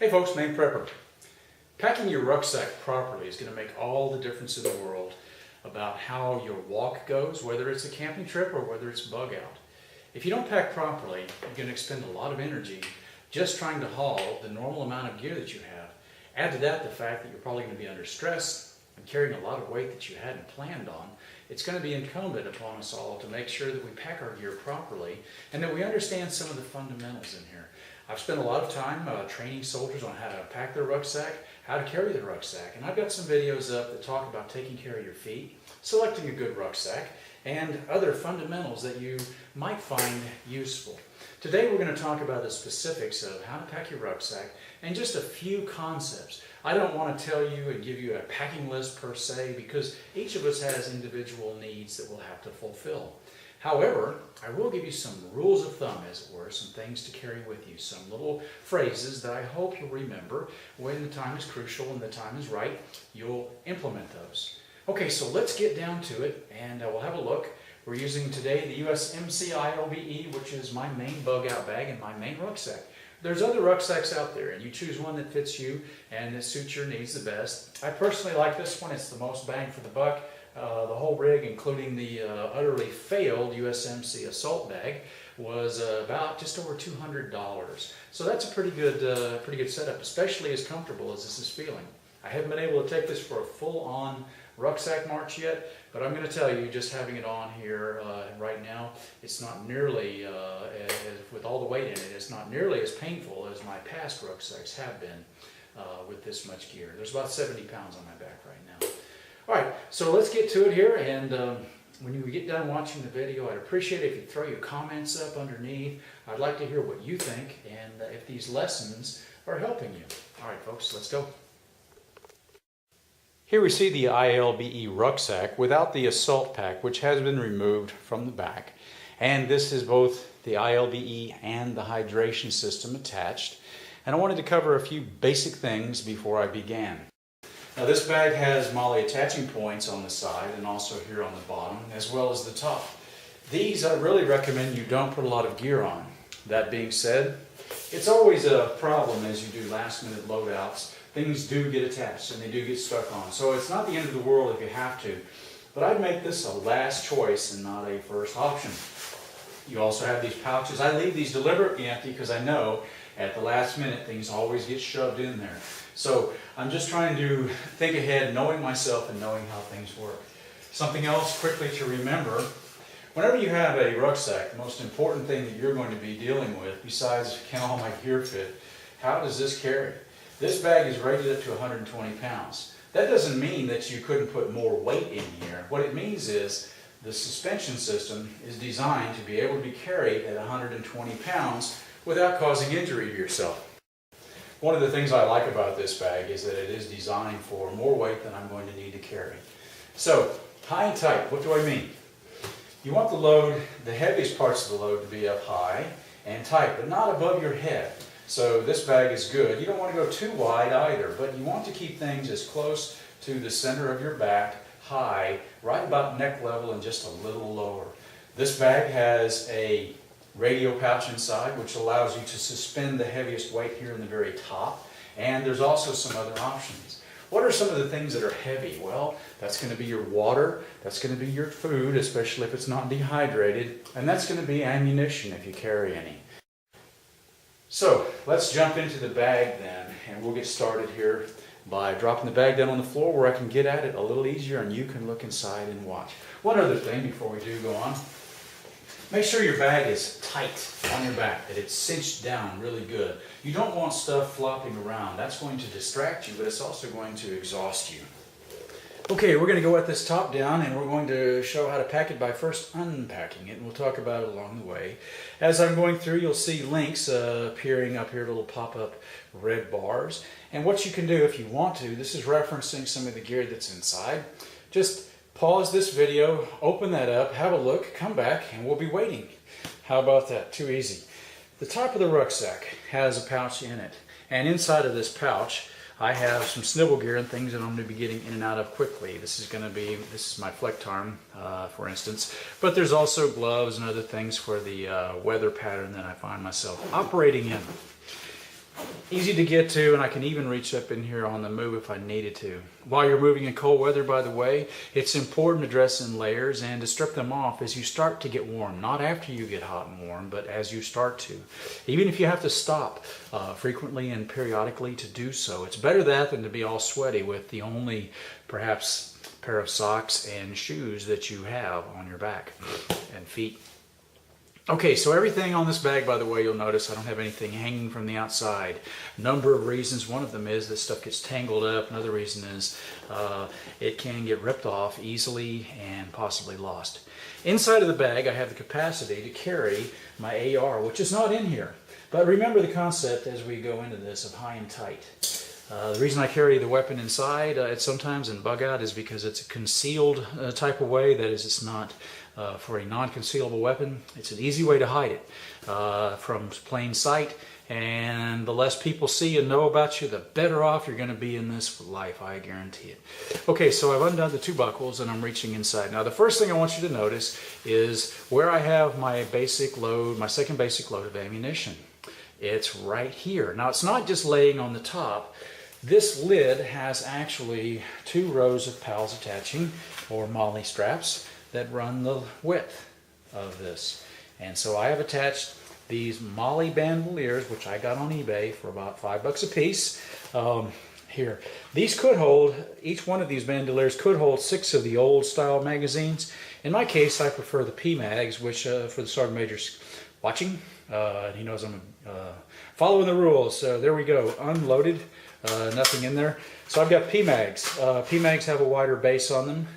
Hey folks, Maine Prepper. Packing your rucksack properly is going to make all the difference in the world about how your walk goes, whether it's a camping trip or whether it's bug out. If you don't pack properly, you're going to expend a lot of energy just trying to haul the normal amount of gear that you have. Add to that the fact that you're probably going to be under stress and carrying a lot of weight that you hadn't planned on. It's going to be incumbent upon us all to make sure that we pack our gear properly and that we understand some of the fundamentals in here. I've spent a lot of time training soldiers on how to pack their rucksack, how to carry their rucksack, and I've got some videos up that talk about taking care of your feet, selecting a good rucksack, and other fundamentals that you might find useful. Today we're going to talk about the specifics of how to pack your rucksack and just a few concepts. I don't want to tell you and give you a packing list per se because each of us has individual needs that we'll have to fulfill. However, I will give you some rules of thumb, as it were, some things to carry with you, some little phrases that I hope you'll remember when the time is crucial and the time is right, you'll implement those. Okay, so let's get down to it and we'll have a look. We're using today the USMC ILBE, which is my main bug out bag and my main rucksack. There's other rucksacks out there and you choose one that fits you and that suits your needs the best. I personally like this one. It's the most bang for the buck. The whole rig, including the utterly failed USMC assault bag, was about just over $200. So that's a pretty good setup, especially as comfortable as this is feeling. I haven't been able to take this for a full-on rucksack march yet, but I'm going to tell you, just having it on here right now, it's not nearly, with all the weight in it, it's not nearly as painful as my past rucksacks have been with this much gear. There's about 70 pounds on my back right now. All right, so let's get to it here, and when you get done watching the video, I'd appreciate it if you throw your comments up underneath. I'd like to hear what you think and if these lessons are helping you. All right, folks, let's go. Here we see the ILBE rucksack without the assault pack, which has been removed from the back. And this is both the ILBE and the hydration system attached. And I wanted to cover a few basic things before I began. Now this bag has MOLLE attaching points on the side and also here on the bottom, as well as the top. These I really recommend you don't put a lot of gear on. That being said, it's always a problem as you do last minute loadouts. Things do get attached and they do get stuck on. So it's not the end of the world if you have to, but I'd make this a last choice and not a first option. You also have these pouches. I leave these deliberately empty because I know at the last minute things always get shoved in there. So I'm just trying to think ahead, knowing myself and knowing how things work. Something else quickly to remember, whenever you have a rucksack, the most important thing that you're going to be dealing with, besides can all my gear fit, how does this carry? This bag is rated up to 120 pounds. That doesn't mean that you couldn't put more weight in here. What it means is the suspension system is designed to be able to be carried at 120 pounds without causing injury to yourself. One of the things I like about this bag is that it is designed for more weight than I'm going to need to carry. So, high and tight, what do I mean? You want the load, the heaviest parts of the load to be up high and tight, but not above your head. So this bag is good. You don't want to go too wide either, but you want to keep things as close to the center of your back, high, right about neck level and just a little lower. This bag has a radio pouch inside, which allows you to suspend the heaviest weight here in the very top, and there's also some other options. What are some of the things that are heavy? Well, that's going to be your water, that's going to be your food, especially if it's not dehydrated, and that's going to be ammunition if you carry any. So let's jump into the bag then, and we'll get started here by dropping the bag down on the floor where I can get at it a little easier and you can look inside and watch. One other thing before we do go on, make sure your bag is tight on your back, that it's cinched down really good. You don't want stuff flopping around. That's going to distract you, but it's also going to exhaust you. Okay, we're going to go at this top down and we're going to show how to pack it by first unpacking it, and we'll talk about it along the way. As I'm going through, you'll see links appearing up here, little pop-up red bars. And what you can do if you want to, this is referencing some of the gear that's inside, just pause this video, open that up, have a look, come back, and we'll be waiting. How about that? Too easy. The top of the rucksack has a pouch in it, and inside of this pouch I have some snivel gear and things that I'm going to be getting in and out of quickly. This is my Flectarm, for instance, but there's also gloves and other things for the weather pattern that I find myself operating in. Easy to get to, and I can even reach up in here on the move if I needed to. While you're moving in cold weather, by the way, it's important to dress in layers and to strip them off as you start to get warm. Not after you get hot and warm, but as you start to. Even if you have to stop frequently and periodically to do so. It's better that than to be all sweaty with the only, perhaps, pair of socks and shoes that you have on your back and feet. Okay, so everything on this bag, by the way, you'll notice I don't have anything hanging from the outside. Number of reasons. One of them is that stuff gets tangled up. Another reason is it can get ripped off easily and possibly lost. Inside of the bag, I have the capacity to carry my AR, which is not in here. But remember the concept as we go into this of high and tight. The reason I carry the weapon inside sometimes in bug out is because it's a concealed type of way. That is, it's not for a non-concealable weapon. It's an easy way to hide it from plain sight, and the less people see and know about you, the better off you're going to be in this life, I guarantee it. Okay, so I've undone the two buckles and I'm reaching inside. Now the first thing I want you to notice is where I have my basic load, my second basic load of ammunition. It's right here. Now it's not just laying on the top. This lid has actually two rows of pals attaching, or molly straps, that run the width of this. And so I have attached these molly bandoliers, which I got on eBay for about $5 a piece. Here, these could hold, each one of these bandoliers could hold 6 of the old style magazines. In my case, I prefer the P-Mags, which for the Sergeant Major's watching, he knows I'm following the rules. So there we go, unloaded, nothing in there. So I've got P-Mags. P-Mags have a wider base on them,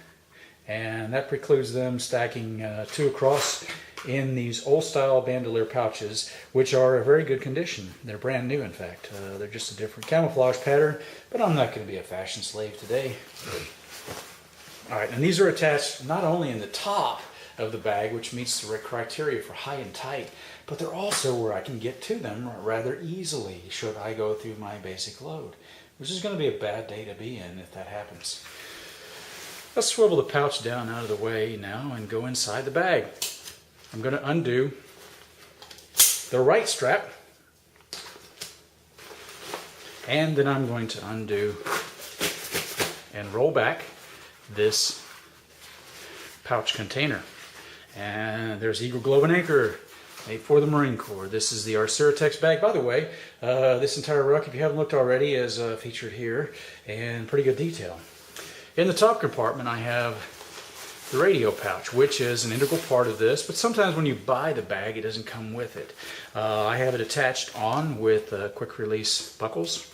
and that precludes them stacking 2 across in these old style bandolier pouches, which are in very good condition. They're brand new, in fact. They're just a different camouflage pattern, but I'm not going to be a fashion slave today. All right, and these are attached not only in the top of the bag, which meets the criteria for high and tight, but they're also where I can get to them rather easily should I go through my basic load, which is going to be a bad day to be in if that happens. Let's swivel the pouch down out of the way now and go inside the bag. I'm going to undo the right strap, and then I'm going to undo and roll back this pouch container. And there's Eagle Globe and Anchor, made for the Marine Corps. This is the Arceratex bag. By the way, this entire ruck, if you haven't looked already, is featured here in pretty good detail. In the top compartment, I have the radio pouch, which is an integral part of this, but sometimes when you buy the bag, it doesn't come with it. I have it attached on with quick release buckles,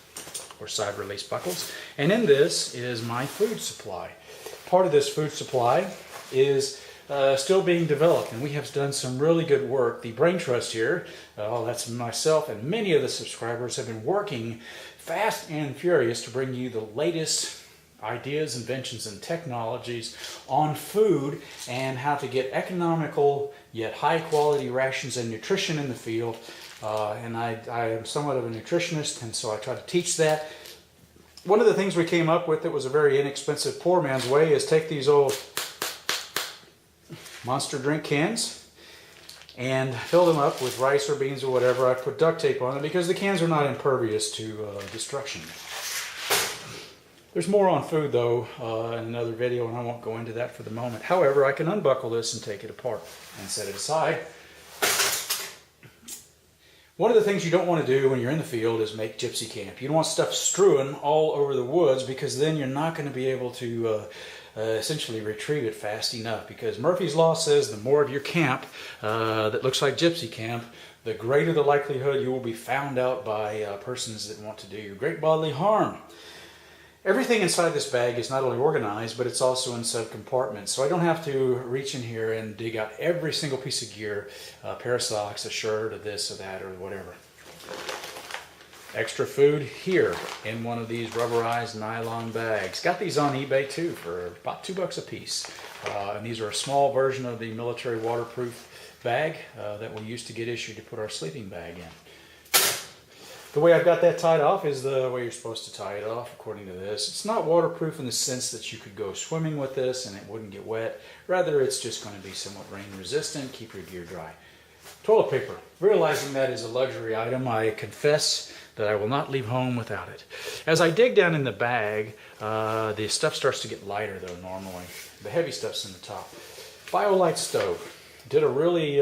or side release buckles, and in this is my food supply. Part of this food supply is still being developed, and we have done some really good work. The Brain Trust here, that's myself and many of the subscribers, have been working fast and furious to bring you the latest ideas, inventions, and technologies on food and how to get economical yet high quality rations and nutrition in the field. And I am somewhat of a nutritionist, and so I try to teach that. One of the things we came up with that was a very inexpensive poor man's way is take these old Monster drink cans and fill them up with rice or beans or whatever. I put duct tape on them because the cans are not impervious to destruction. There's more on food though in another video, and I won't go into that for the moment. However, I can unbuckle this and take it apart and set it aside. One of the things you don't want to do when you're in the field is make gypsy camp. You don't want stuff strewn all over the woods, because then you're not going to be able to essentially retrieve it fast enough, because Murphy's Law says the more of your camp that looks like gypsy camp, the greater the likelihood you will be found out by persons that want to do you great bodily harm. Everything inside this bag is not only organized, but it's also in subcompartments. So I don't have to reach in here and dig out every single piece of gear, a pair of socks, a shirt, or this or that, or whatever. Extra food here in one of these rubberized nylon bags. Got these on eBay too for about $2 a piece. And these are a small version of the military waterproof bag that we used to get issued to put our sleeping bag in. The way I've got that tied off is the way you're supposed to tie it off according to this. It's not waterproof in the sense that you could go swimming with this and it wouldn't get wet. Rather, it's just going to be somewhat rain resistant, keep your gear dry. Toilet paper. Realizing that is a luxury item, I confess that I will not leave home without it. As I dig down in the bag, the stuff starts to get lighter though normally. The heavy stuff's in the top. BioLite stove. Did a really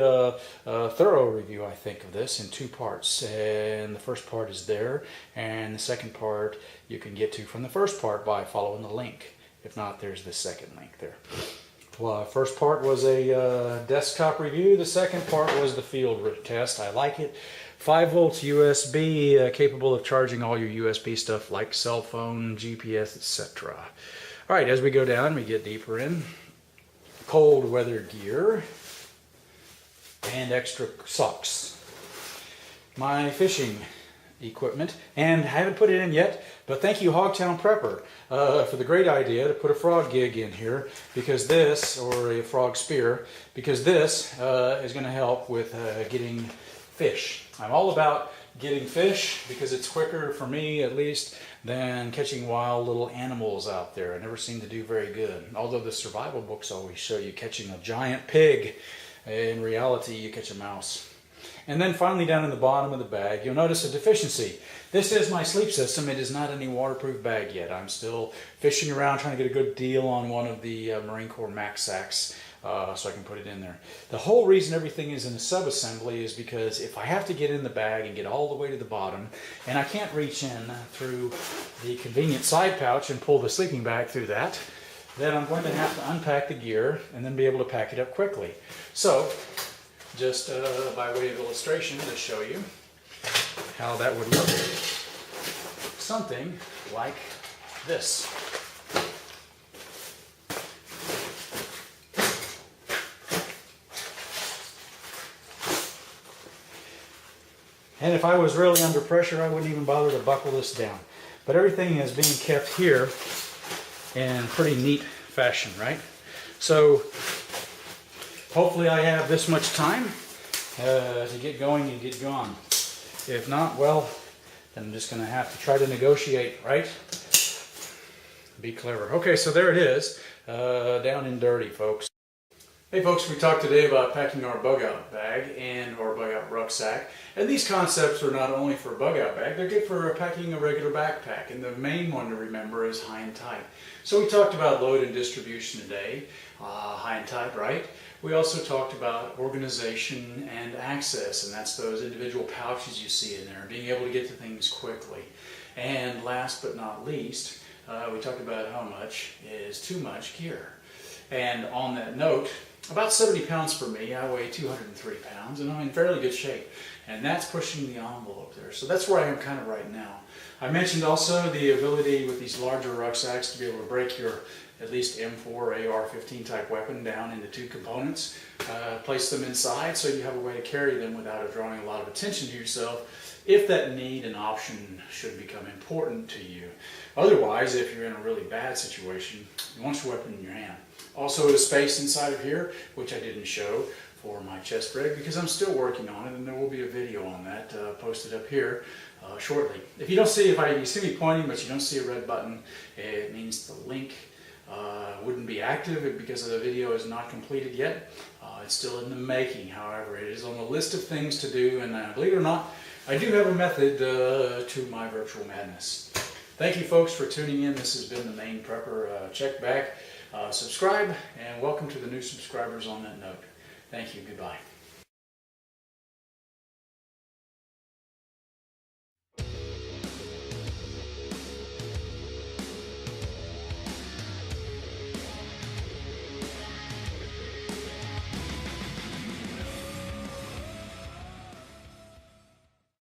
thorough review, I think, of this in 2 parts. And the first part is there, and the second part you can get to from the first part by following the link. If not, there's the second link there. Well, first part was a desktop review. The second part was the field test. I like it. 5 volts USB, capable of charging all your USB stuff like cell phone, GPS, etc. All right, as we go down, we get deeper in. Cold weather gear and extra socks. My fishing equipment, and I haven't put it in yet, but thank you Hogtown Prepper for the great idea to put a frog gig in here, because this, or a frog spear, because this is going to help with getting fish. I'm all about getting fish because it's quicker for me, at least, than catching wild little animals out there. I never seem to do very good. Although the survival books always show you catching a giant pig, in reality you catch a mouse. And then finally down in the bottom of the bag, you'll notice a deficiency. This is my sleep system. It is not any waterproof bag yet. I'm still fishing around trying to get a good deal on one of the Marine Corps Max sacks so I can put it in there. The whole reason everything is in a sub-assembly is because if I have to get in the bag and get all the way to the bottom, and I can't reach in through the convenient side pouch and pull the sleeping bag through that, then I'm going to have to unpack the gear and then be able to pack it up quickly. So, just by way of illustration to show you how that would look, something like this. And if I was really under pressure, I wouldn't even bother to buckle this down. But everything is being kept here in pretty neat fashion, right? So hopefully I have this much time to get going and get gone. If not, well, then I'm just going to have to try to negotiate, right? Be clever. Okay, so there it is, down and dirty, folks. Hey folks, we talked today about packing our bug-out bag and our bug-out rucksack. And these concepts are not only for a bug-out bag, they're good for packing a regular backpack. And the main one to remember is high and tight. So we talked about load and distribution today, high and tight, right? We also talked about organization and access, and that's those individual pouches you see in there, being able to get to things quickly. And last but not least, we talked about how much is too much gear. And on that note, about 70 pounds for me. I weigh 203 pounds and I'm in fairly good shape. And that's pushing the envelope there. So that's where I am kind of right now. I mentioned also the ability with these larger rucksacks to be able to break your at least M4 or AR-15 type weapon down into 2 components. Place them inside so you have a way to carry them without drawing a lot of attention to yourself, if that need and option should become important to you. Otherwise, if you're in a really bad situation, you want your weapon in your hand. Also a space inside of here, which I didn't show, for my chest rig because I'm still working on it, and there will be a video on that posted up here shortly. If you don't see, you see me pointing but you don't see a red button, it means the link wouldn't be active because the video is not completed yet. It's still in the making, however. It is on the list of things to do, and believe it or not, I do have a method to my virtual madness. Thank you folks for tuning in. This has been the Maine Prepper. Check back, subscribe, and welcome to the new subscribers on that note. Thank you. Goodbye.